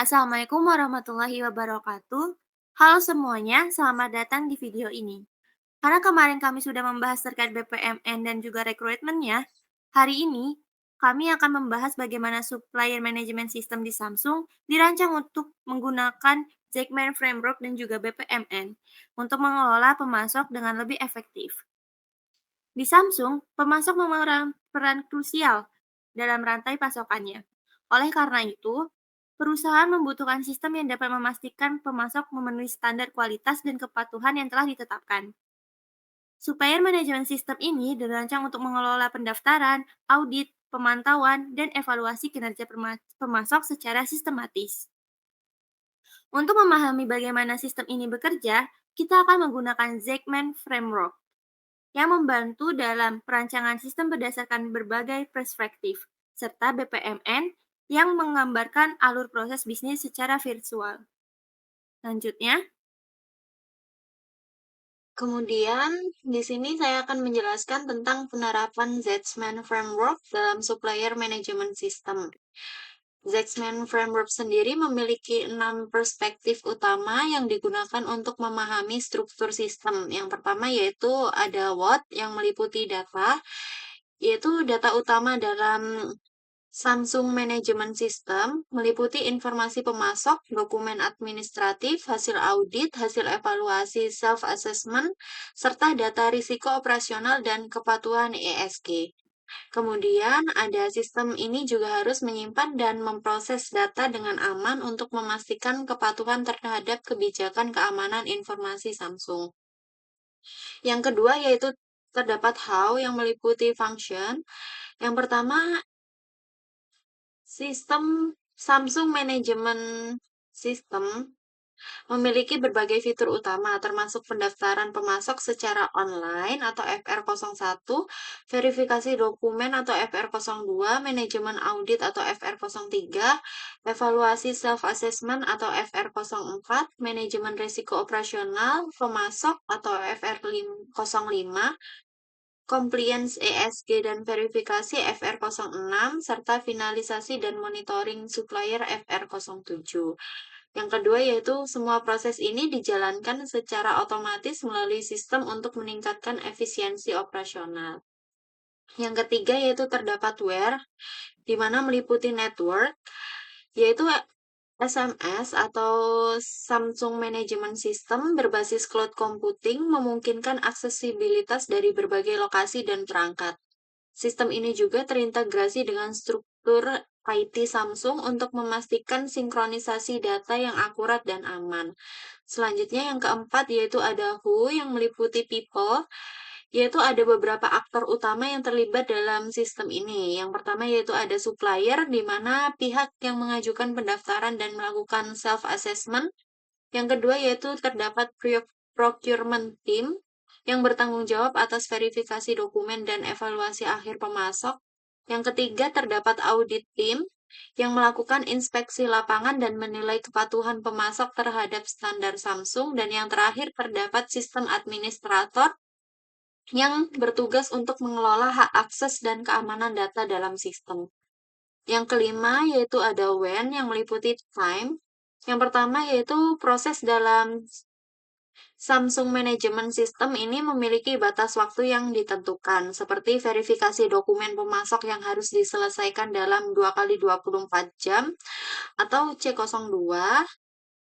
Assalamualaikum warahmatullahi wabarakatuh. Halo semuanya, selamat datang di video ini. Karena kemarin kami sudah membahas terkait BPMN dan juga rekrutmennya, hari ini kami akan membahas bagaimana supplier management system di Samsung dirancang untuk menggunakan Jackman Framework dan juga BPMN untuk mengelola pemasok dengan lebih efektif. Di Samsung, pemasok memeran peran krusial dalam rantai pasokannya. Oleh karena itu, perusahaan membutuhkan sistem yang dapat memastikan pemasok memenuhi standar kualitas dan kepatuhan yang telah ditetapkan. Supplier manajemen sistem ini dirancang untuk mengelola pendaftaran, audit, pemantauan, dan evaluasi kinerja pemasok secara sistematis. Untuk memahami bagaimana sistem ini bekerja, kita akan menggunakan Zekman Framework yang membantu dalam perancangan sistem berdasarkan berbagai perspektif, serta BPMN yang menggambarkan alur proses bisnis secara virtual. Selanjutnya, Kemudian, di sini saya akan menjelaskan tentang penerapan Zman Framework dalam supplier management system. Zman Framework sendiri memiliki 6 perspektif utama yang digunakan untuk memahami struktur sistem. Yang pertama yaitu ada what yang meliputi data, yaitu data utama dalam Samsung Management System meliputi informasi pemasok, dokumen administratif, hasil audit, hasil evaluasi self-assessment, serta data risiko operasional dan kepatuhan ESG. Kemudian, ada sistem ini juga harus menyimpan dan memproses data dengan aman untuk memastikan kepatuhan terhadap kebijakan keamanan informasi Samsung. Yang kedua yaitu terdapat how yang meliputi function. Yang pertama, sistem Samsung Management System memiliki berbagai fitur utama, termasuk pendaftaran pemasok secara online atau FR01, verifikasi dokumen atau FR02, manajemen audit atau FR03, evaluasi self-assessment atau FR04, manajemen risiko operasional pemasok atau FR05, compliance ESG dan verifikasi FR06, serta finalisasi dan monitoring supplier FR07. Yang kedua yaitu semua proses ini dijalankan secara otomatis melalui sistem untuk meningkatkan efisiensi operasional. Yang ketiga yaitu terdapat where, di mana meliputi network, yaitu SMS atau Samsung Management System berbasis cloud computing memungkinkan aksesibilitas dari berbagai lokasi dan perangkat. Sistem ini juga terintegrasi dengan struktur IT Samsung untuk memastikan sinkronisasi data yang akurat dan aman. Selanjutnya yang keempat yaitu ada who yang meliputi people, yaitu ada beberapa aktor utama yang terlibat dalam sistem ini. Yang pertama yaitu ada supplier, di mana pihak yang mengajukan pendaftaran dan melakukan self-assessment. Yang kedua yaitu terdapat procurement team, yang bertanggung jawab atas verifikasi dokumen dan evaluasi akhir pemasok. Yang ketiga terdapat audit team, yang melakukan inspeksi lapangan dan menilai kepatuhan pemasok terhadap standar Samsung. Dan yang terakhir terdapat sistem administrator, yang bertugas untuk mengelola hak akses dan keamanan data dalam sistem. Yang kelima yaitu ada when yang meliputi time. Yang pertama yaitu proses dalam Samsung Management System ini memiliki batas waktu yang ditentukan, seperti verifikasi dokumen pemasok yang harus diselesaikan dalam 2 kali 24 jam atau C02.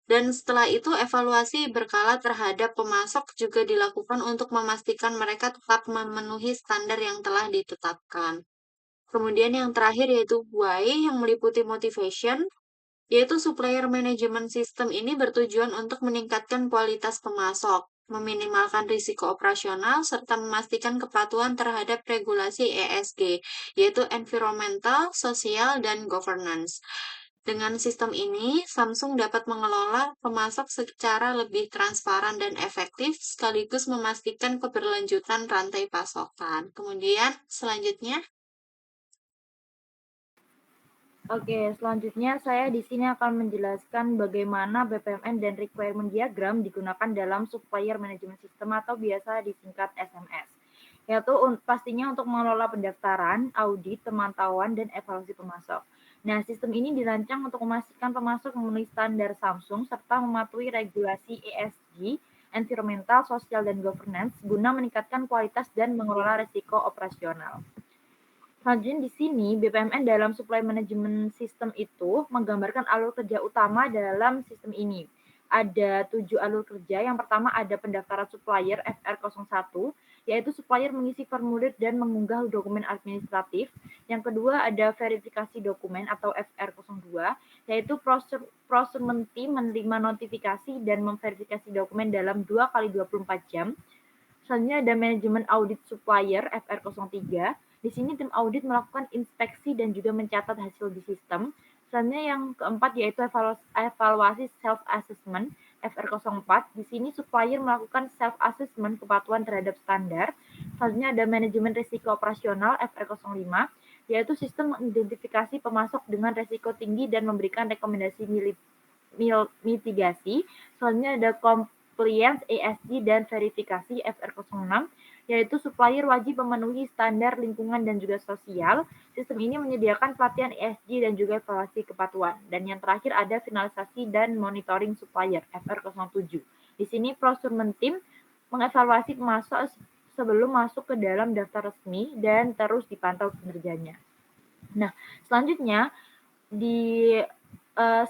Dan setelah itu evaluasi berkala terhadap pemasok juga dilakukan untuk memastikan mereka tetap memenuhi standar yang telah ditetapkan. Kemudian yang terakhir yaitu why yang meliputi motivation, yaitu supplier management system ini bertujuan untuk meningkatkan kualitas pemasok, meminimalkan risiko operasional, serta memastikan kepatuhan terhadap regulasi ESG, yaitu environmental, sosial, dan governance. Dengan sistem ini, Samsung dapat mengelola pemasok secara lebih transparan dan efektif, sekaligus memastikan keberlanjutan rantai pasokan. Kemudian, selanjutnya, Oke, selanjutnya saya di sini akan menjelaskan bagaimana BPMN dan requirement diagram digunakan dalam supplier management system atau biasa disingkat SMS, yaitu pastinya untuk mengelola pendaftaran, audit, pemantauan, dan evaluasi pemasok. Nah, sistem ini dirancang untuk memastikan pemasok memenuhi standar Samsung serta mematuhi regulasi ESG, environmental, sosial, dan governance guna meningkatkan kualitas dan mengelola risiko operasional. Selanjutnya di sini BPMN dalam supply management system itu menggambarkan alur kerja utama dalam sistem ini. Ada 7 alur kerja. Yang pertama ada pendaftaran supplier FR01, yaitu supplier mengisi formulir dan mengunggah dokumen administratif. Yang kedua ada verifikasi dokumen atau FR02, yaitu procurement team menerima notifikasi dan memverifikasi dokumen dalam 2 kali 24 jam. Selanjutnya ada manajemen audit supplier FR03. Di sini tim audit melakukan inspeksi dan juga mencatat hasil di sistem. Selanjutnya yang keempat yaitu evaluasi self assessment FR04. Di sini supplier melakukan self assessment kepatuhan terhadap standar. Selanjutnya ada manajemen risiko operasional FR05, yaitu sistem mengidentifikasi pemasok dengan risiko tinggi dan memberikan rekomendasi mitigasi. Selanjutnya ada compliance ESG dan verifikasi FR06, yaitu supplier wajib memenuhi standar lingkungan dan juga sosial. Sistem ini menyediakan pelatihan ESG dan juga evaluasi kepatuhan. Dan yang terakhir ada finalisasi dan monitoring supplier FR07. Di sini procurement team mengevaluasi pemasok sebelum masuk ke dalam daftar resmi dan terus dipantau kinerjanya. Nah, selanjutnya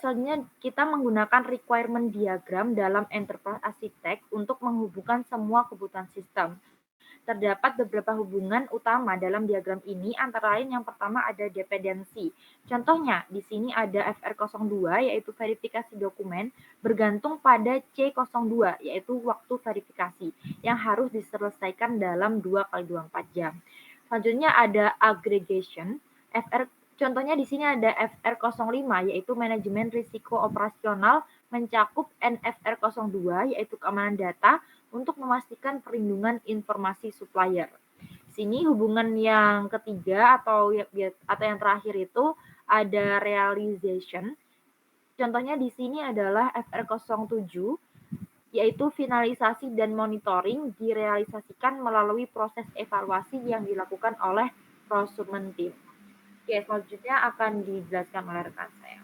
selanjutnya kita menggunakan requirement diagram dalam Enterprise Architect untuk menghubungkan semua kebutuhan sistem. Terdapat beberapa hubungan utama dalam diagram ini, antara lain yang pertama ada dependensi. Contohnya, di sini ada FR02 yaitu verifikasi dokumen bergantung pada C02 yaitu waktu verifikasi yang harus diselesaikan dalam 2 kali 24 jam. Selanjutnya ada aggregation. Contohnya di sini ada FR05 yaitu manajemen risiko operasional mencakup NFR02 yaitu keamanan data untuk memastikan perlindungan informasi supplier. Di sini hubungan yang ketiga atau yang terakhir itu ada realization. Contohnya di sini adalah FR07 yaitu finalisasi dan monitoring direalisasikan melalui proses evaluasi yang dilakukan oleh procurement team. Oke, selanjutnya akan dijelaskan oleh rekan saya.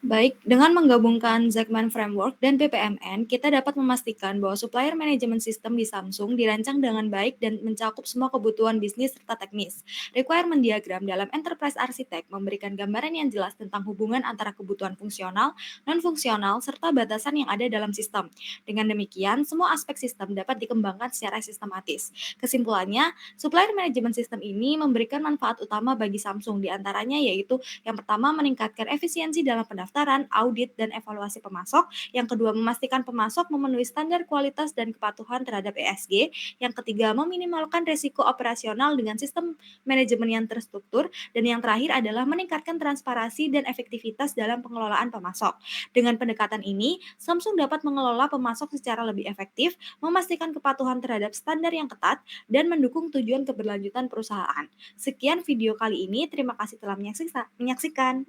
Baik, dengan menggabungkan Zachman Framework dan BPMN, kita dapat memastikan bahwa supplier management system di Samsung dirancang dengan baik dan mencakup semua kebutuhan bisnis serta teknis. Requirement diagram dalam Enterprise Architect memberikan gambaran yang jelas tentang hubungan antara kebutuhan fungsional, non-fungsional, serta batasan yang ada dalam sistem. Dengan demikian, semua aspek sistem dapat dikembangkan secara sistematis. Kesimpulannya, supplier management system ini memberikan manfaat utama bagi Samsung, diantaranya yaitu yang pertama meningkatkan efisiensi dalam pendaftaran, audit, dan evaluasi pemasok. Yang kedua, memastikan pemasok memenuhi standar kualitas dan kepatuhan terhadap ESG. Yang ketiga, meminimalkan risiko operasional dengan sistem manajemen yang terstruktur. Dan yang terakhir adalah meningkatkan transparansi dan efektivitas dalam pengelolaan pemasok. Dengan pendekatan ini, Samsung dapat mengelola pemasok secara lebih efektif, memastikan kepatuhan terhadap standar yang ketat, dan mendukung tujuan keberlanjutan perusahaan. Sekian video kali ini, terima kasih telah menyaksikan.